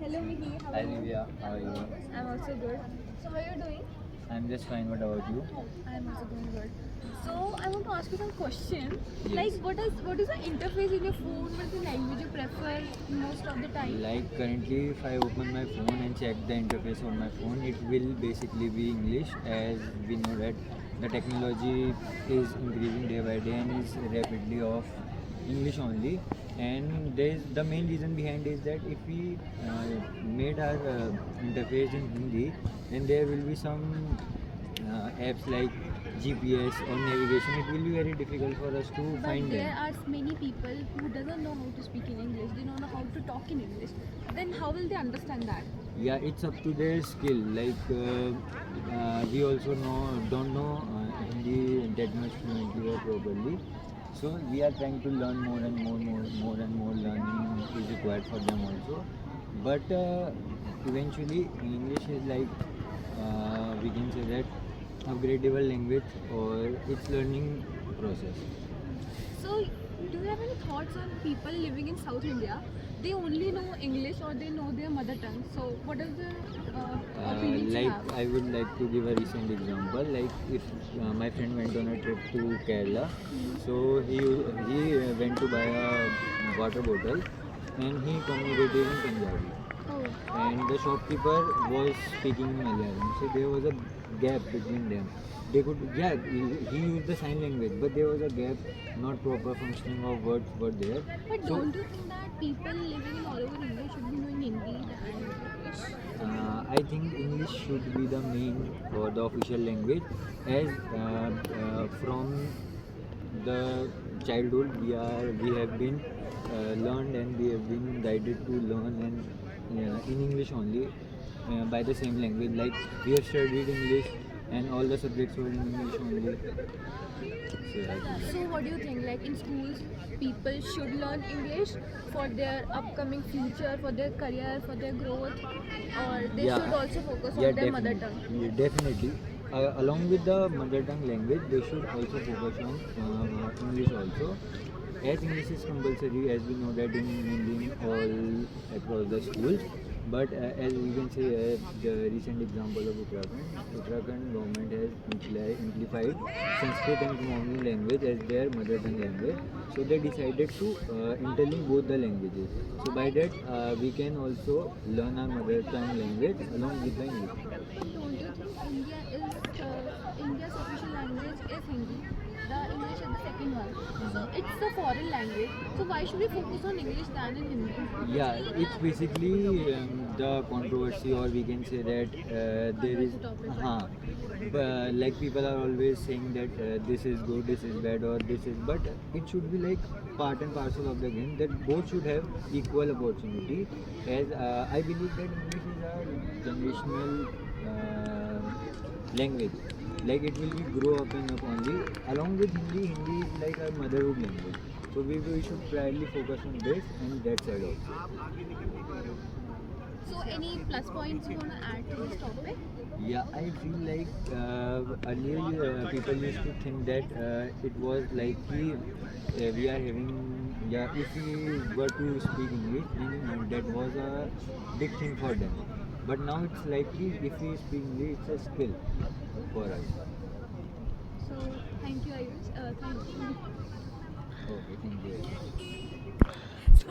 Hello Mihi, how Hi are you? Divya, how are you? I'm also good. So how are you doing? I'm just fine. What about you? I'm also doing good. So I want to ask you some question. Like Yes. what is the interface in your phone? What is the language you prefer most of the time? Like currently, if I open my phone and check the interface on my phone, it will basically be English, as we know that the technology is increasing day by day and is rapidly of English only. And there's the main reason behind is that if we made our interface in Hindi, then there will be some apps like GPS or navigation. It will be very difficult for us to But find them. there are many people who doesn't know how to speak in English. They don't know how to talk in English. Then how will they understand that? Yeah, it's up to their skill. Like we also don't know Hindi that much fluently or properly, so we are trying to learn more and more learning is required for them also. But eventually English is like we can say that upgradable language, or its learning process. So, do you have any thoughts on people living in South India? They only know English or they know their mother tongue. So, what is the opinions you Like have? I would like to give a recent example. Like if my friend went on a trip to Kerala, so he went to buy a water bottle, and he communicated in Punjabi, Oh, and the shopkeeper was speaking in Malayalam. So there was a gap between them. They could, yeah, he used the sign language, but there was a gap, not proper functioning of words were there. but So don't you think that people living in all over India should be knowing Hindi than English? I think English should be the main or the official language, as from the childhood we have been learned, and we have been guided to learn and in English only, by the same language. Like we have studied English, and all the subjects were in English only. So I think So, what do you think? Like in schools, people should learn English for their upcoming future, for their career, for their growth, or they yeah, should also focus yeah, on their mother definitely, tongue. yeah, definitely. Along with the mother tongue language, they should also focus on English also, as English is compulsory, as we know that in all across the schools. But as we can say, the recent example of Uttarakhand government has amplified Sanskrit and Kumaoni language as their mother tongue language. So they decided to interlink both the languages. So by that we can also learn our mother tongue language along with the English. But don't you think India's official language is Hindi? The English is the second one. So Uh-huh. it's a foreign language. So why should we focus on English than in Hindi? Yeah, it's basically the controversy, or we can say that there is, Controversy topic, huh, right? like people are always saying that this is good, this is bad, or this is, but it should be like part and parcel of the game, that both should have equal opportunity. As I believe that English is a generational language. Like it will be grow up and up only. Along with Hindi, Hindi is like our motherhood language. So we should primarily focus on this and that side also. So any plus points you want to add to this topic? Yeah, I feel like earlier people used to think that it was like we are having, yeah, if we were to speak English, then that was a big thing for them. But now it's likely if we speak English, it's a skill for us. So thank you, Ayush. Thank you. Okay, thank you very much.